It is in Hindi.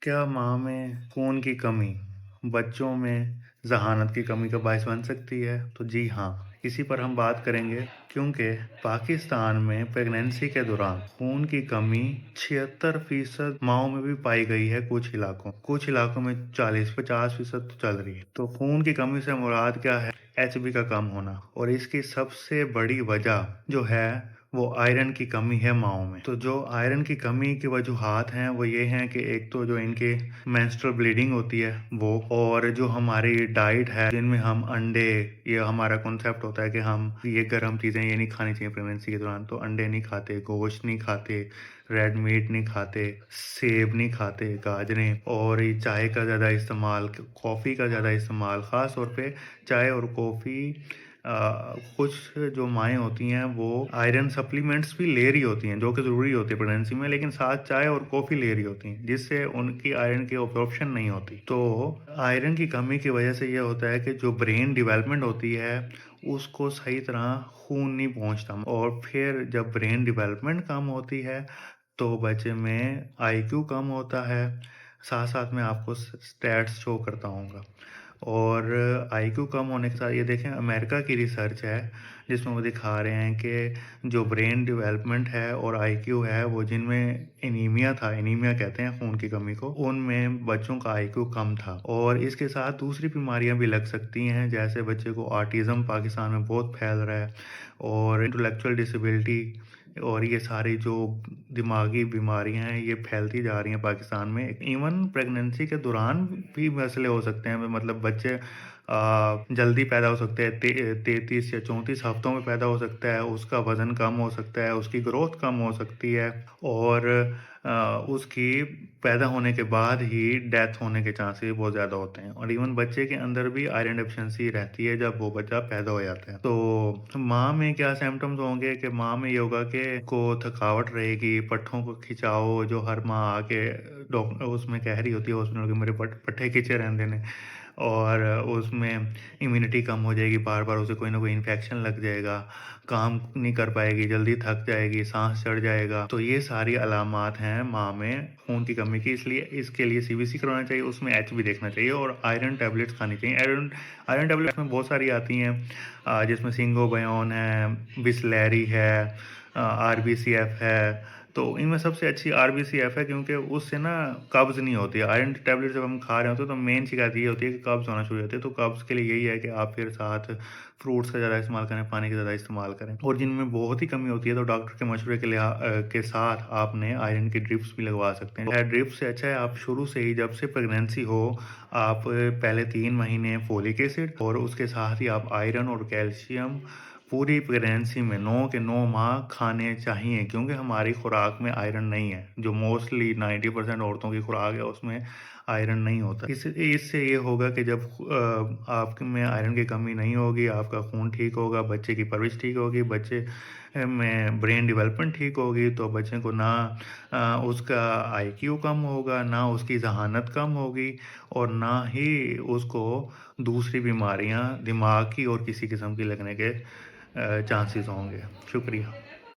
क्या माँ में खून की कमी बच्चों में ज़हानत की कमी का बायस बन सकती है? तो जी हाँ, इसी पर हम बात करेंगे क्योंकि पाकिस्तान में प्रेगनेंसी के दौरान खून की कमी 76% माँओं में भी पाई गई है कुछ इलाकों में 40-50% तो चल रही है। तो खून की कमी से मुराद क्या है? एचबी का कम होना और इसकी सबसे बड़ी वजह जो है वो आयरन की कमी है माँओं में। तो जो आयरन की कमी की वजूहात हैं वो ये हैं कि एक तो जो इनके मेंस्ट्रुअल ब्लीडिंग होती है वो, और जो हमारी डाइट है जिनमें हम अंडे, ये हमारा कॉन्सेप्ट होता है कि हम ये गर्म चीज़ें ये नहीं खानी चाहिए प्रेगनेंसी के दौरान, तो अंडे नहीं खाते, गोश्त नहीं खाते, रेड मीट नहीं खाते, सेब नहीं खाते, गाजरें, और ये चाय का ज़्यादा इस्तेमाल, कॉफ़ी का ज़्यादा इस्तेमाल, ख़ास तौर पे चाय और कॉफ़ी। कुछ जो माएँ होती हैं वो आयरन सप्लीमेंट्स भी ले रही होती हैं जो कि ज़रूरी होती है प्रेगनेंसी में, लेकिन साथ चाय और कॉफ़ी ले रही होती हैं जिससे उनकी आयरन की अब्ज़ॉर्प्शन नहीं होती। तो आयरन की कमी की वजह से ये होता है कि जो ब्रेन डेवलपमेंट होती है उसको सही तरह खून नहीं पहुँचता, और फिर जब ब्रेन डेवलपमेंट कम होती है तो बच्चे में आईक्यू कम होता है। साथ-साथ मैं आपको स्टैट्स शो करता हूँगा। और आईक्यू कम होने के साथ ये देखें, अमेरिका की रिसर्च है जिसमें वो दिखा रहे हैं कि जो ब्रेन डेवलपमेंट है और आईक्यू है वो जिनमें एनीमिया कहते हैं खून की कमी को, उनमें बच्चों का आईक्यू कम था। और इसके साथ दूसरी बीमारियां भी लग सकती हैं, जैसे बच्चे को ऑटिज़म पाकिस्तान में बहुत फैल रहा है, और इंटेलेक्चुअल डिसेबिलिटी, और ये सारी जो दिमागी बीमारियां हैं ये फैलती जा रही हैं पाकिस्तान में। इवन प्रेगनेंसी के दौरान भी मसले हो सकते हैं, मतलब बच्चे जल्दी पैदा हो सकते हैं, 33 या 34 हफ्तों में पैदा हो सकता है, उसका वज़न कम हो सकता है, उसकी ग्रोथ कम हो सकती है, और उसकी पैदा होने के बाद ही डेथ होने के चांसेस बहुत ज़्यादा होते हैं, और इवन बच्चे के अंदर भी आयरन डेफिशिएंसी रहती है जब वो बच्चा पैदा हो जाता है। तो माँ में क्या सिम्पटम्स होंगे कि माँ में ये होगा कि को थकावट रहेगी, पट्ठों को खिंचाओ, जो हर माँ आके डॉक्टर उसमें कह रही होती है हॉस्पिटल के मेरे पट्ठे खींचे रहते ने, और उसमें इम्यूनिटी कम हो जाएगी, बार-बार उसे कोई ना कोई इन्फेक्शन लग जाएगा, काम नहीं कर पाएगी, जल्दी थक जाएगी, साँस चढ़ जाएगा। तो ये सारी अलामात हैं माँ में खून की कमी की, इसलिए इसके लिए सीबीसी करवाना चाहिए, उसमें एचबी देखना चाहिए और आयरन टैबलेट्स खानी चाहिए। आयरन आयरन टैबलेट्स में बहुत सारी आती हैं, जिसमें सिंगोबियोन है, बिसलेरी है, आरबीसीएफ है। तो इनमें सबसे अच्छी आरबीसीएफ है क्योंकि उससे ना कब्ज़ नहीं होती है। आयरन टैबलेट जब हम खा रहे होते हैं तो मेन शिकायत ये होती है कि कब्ज़ होना शुरू हो जाती है। तो कब्ज़ के लिए यही है कि आप फिर साथ फ्रूट्स का ज़्यादा इस्तेमाल करें, पानी का ज़्यादा इस्तेमाल करें, और जिनमें बहुत ही कमी होती है तो डॉक्टर के मशवरे के साथ आपने आयरन की ड्रिप्स भी लगवा सकते हैं। ड्रिप से अच्छा है आप शुरू से ही, जब से प्रेगनेंसी हो, आप पहले 3 महीने फोलिक एसिड और उसके साथ ही आप आयरन और कैल्शियम पूरी प्रेगनेंसी में 9 के 9 माह खाने चाहिए, क्योंकि हमारी खुराक में आयरन नहीं है। जो मोस्टली 90% औरतों की खुराक है उसमें आयरन नहीं होता। इससे ये होगा कि जब आप में आयरन की कमी नहीं होगी, आपका खून ठीक होगा, बच्चे की परवरिश ठीक होगी, बच्चे में ब्रेन डेवलपमेंट ठीक होगी, तो बच्चे को ना उसका आईक्यू कम होगा, ना उसकी ज़हानत कम होगी, और ना ही उसको दूसरी बीमारियां दिमाग की और किसी किस्म की लगने के चांसेस होंगे। शुक्रिया।